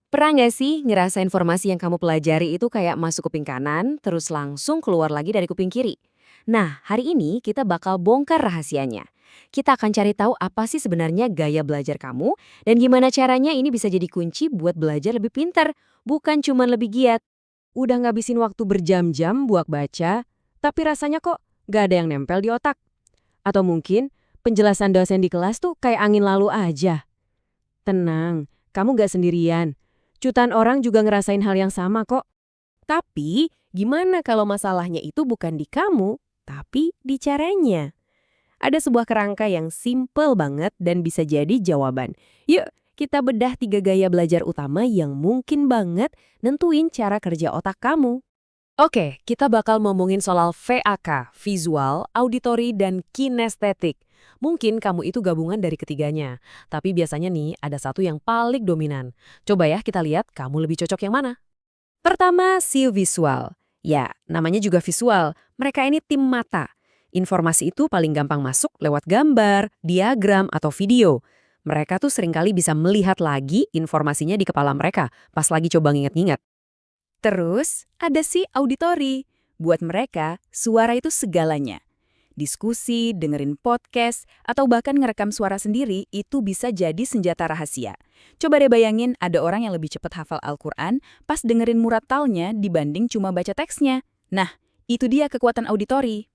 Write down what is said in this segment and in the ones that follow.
Pernah nggak sih ngerasa informasi yang kamu pelajari itu kayak masuk kuping kanan, terus langsung keluar lagi dari kuping kiri? Nah, hari ini kita bakal bongkar rahasianya. Kita akan cari tahu apa sih sebenarnya gaya belajar kamu, dan gimana caranya ini bisa jadi kunci buat belajar lebih pintar, bukan cuma lebih giat. Udah ngabisin waktu berjam-jam buat baca, tapi rasanya kok gak ada yang nempel di otak. Atau mungkin penjelasan dosen di kelas tuh kayak angin lalu aja. Tenang, kamu gak sendirian. Jutaan orang juga ngerasain hal yang sama kok. Tapi, gimana kalau masalahnya itu bukan di kamu, tapi di caranya? Ada sebuah kerangka yang simple banget dan bisa jadi jawaban. Yuk, kita bedah 3 gaya belajar utama yang mungkin banget nentuin cara kerja otak kamu. Oke, kita bakal ngomongin soal VAK, visual, auditory, dan kinestetik. Mungkin kamu itu gabungan dari ketiganya, tapi biasanya nih ada satu yang paling dominan. Coba ya kita lihat kamu lebih cocok yang mana. Pertama, si visual. Ya, namanya juga visual. Mereka ini tim mata. Informasi itu paling gampang masuk lewat gambar, diagram, atau video. Mereka tuh seringkali bisa melihat lagi informasinya di kepala mereka pas lagi coba nginget-nginget. Terus, ada si auditori. Buat mereka, suara itu segalanya. Diskusi, dengerin podcast, atau bahkan ngerekam suara sendiri itu bisa jadi senjata rahasia. Coba deh bayangin ada orang yang lebih cepat hafal Al-Quran pas dengerin murattalnya dibanding cuma baca teksnya. Nah, itu dia kekuatan auditori.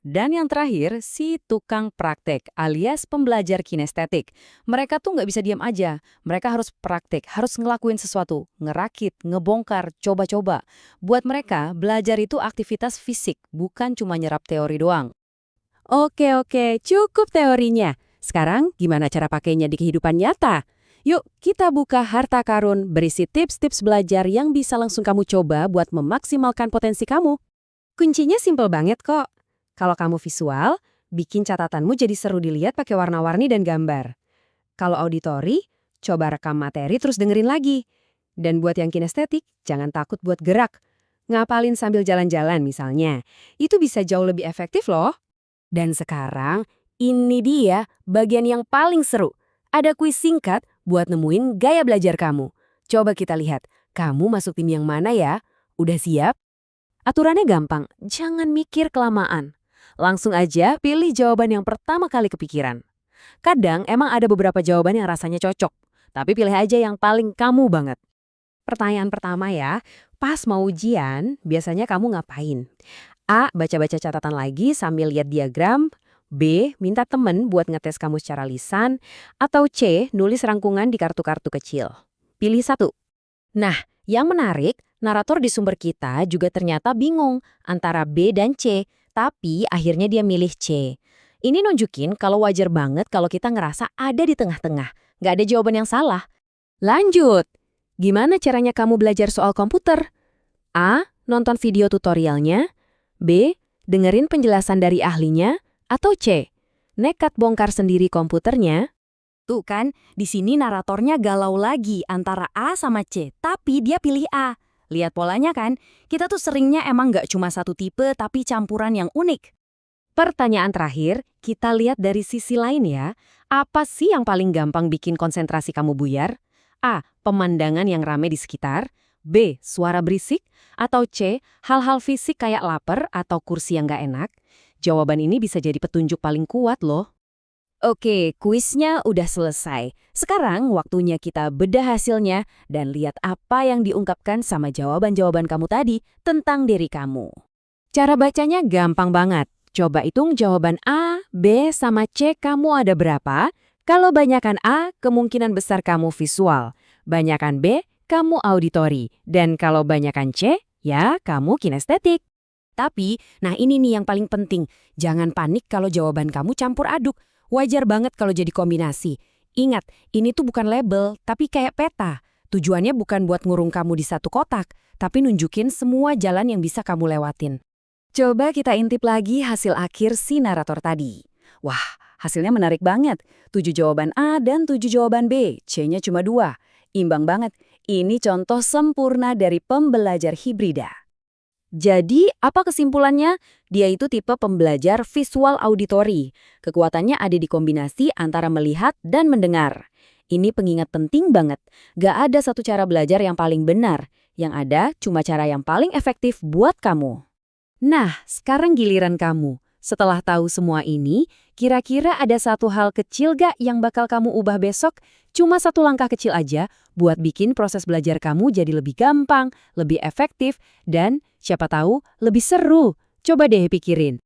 Dan yang terakhir, si tukang praktek alias pembelajar kinestetik. Mereka tuh nggak bisa diam aja. Mereka harus praktek, harus ngelakuin sesuatu, ngerakit, ngebongkar, coba-coba. Buat mereka, belajar itu aktivitas fisik, bukan cuma nyerap teori doang. Oke, cukup teorinya. Sekarang gimana cara pakainya di kehidupan nyata? Yuk, kita buka harta karun berisi tips-tips belajar yang bisa langsung kamu coba buat memaksimalkan potensi kamu. Kuncinya simpel banget kok. Kalau kamu visual, bikin catatanmu jadi seru dilihat pakai warna-warni dan gambar. Kalau auditori, coba rekam materi terus dengerin lagi. Dan buat yang kinestetik, jangan takut buat gerak. Ngapalin sambil jalan-jalan misalnya. Itu bisa jauh lebih efektif loh. Dan sekarang, ini dia bagian yang paling seru. Ada kuis singkat buat nemuin gaya belajar kamu. Coba kita lihat, kamu masuk tim yang mana ya? Udah siap? Aturannya gampang, jangan mikir kelamaan. Langsung aja pilih jawaban yang pertama kali kepikiran. Kadang emang ada beberapa jawaban yang rasanya cocok, tapi pilih aja yang paling kamu banget. Pertanyaan pertama ya, pas mau ujian, biasanya kamu ngapain? A. Baca-baca catatan lagi sambil lihat diagram. B. Minta temen buat ngetes kamu secara lisan. Atau C. Nulis rangkungan di kartu-kartu kecil. Pilih satu. Nah, yang menarik, narator di sumber kita juga ternyata bingung antara B dan C. Tapi akhirnya dia milih C. Ini nunjukin kalau wajar banget kalau kita ngerasa ada di tengah-tengah. Nggak ada jawaban yang salah. Lanjut. Gimana caranya kamu belajar soal komputer? A. Nonton video tutorialnya. B. Dengerin penjelasan dari ahlinya. Atau C. Nekat bongkar sendiri komputernya. Tuh kan, di sini naratornya galau lagi antara A sama C, tapi dia pilih A. Lihat polanya kan, kita tuh seringnya emang nggak cuma satu tipe tapi campuran yang unik. Pertanyaan terakhir, kita lihat dari sisi lain ya. Apa sih yang paling gampang bikin konsentrasi kamu buyar? A. Pemandangan yang rame di sekitar. B. Suara berisik. Atau C. Hal-hal fisik kayak lapar atau kursi yang nggak enak. Jawaban ini bisa jadi petunjuk paling kuat loh. Oke, kuisnya udah selesai. Sekarang waktunya kita bedah hasilnya dan lihat apa yang diungkapkan sama jawaban-jawaban kamu tadi tentang diri kamu. Cara bacanya gampang banget. Coba hitung jawaban A, B, sama C kamu ada berapa. Kalau banyakan A, kemungkinan besar kamu visual. Banyakan B, kamu auditori. Dan kalau banyakan C, ya kamu kinestetik. Tapi, nah ini nih yang paling penting. Jangan panik kalau jawaban kamu campur aduk. Wajar banget kalau jadi kombinasi. Ingat, ini tuh bukan label, tapi kayak peta. Tujuannya bukan buat ngurung kamu di satu kotak, tapi nunjukin semua jalan yang bisa kamu lewatin. Coba kita intip lagi hasil akhir si narator tadi. Wah, hasilnya menarik banget. 7 jawaban A dan 7 jawaban B. C-nya cuma 2. Imbang banget. Ini contoh sempurna dari pembelajar hibrida. Jadi, apa kesimpulannya? Dia itu tipe pembelajar visual auditori. Kekuatannya ada di kombinasi antara melihat dan mendengar. Ini pengingat penting banget. Gak ada satu cara belajar yang paling benar. Yang ada cuma cara yang paling efektif buat kamu. Nah, sekarang giliran kamu. Setelah tahu semua ini, kira-kira ada satu hal kecil gak yang bakal kamu ubah besok? Cuma satu langkah kecil aja buat bikin proses belajar kamu jadi lebih gampang, lebih efektif, dan siapa tahu lebih seru. Coba deh pikirin.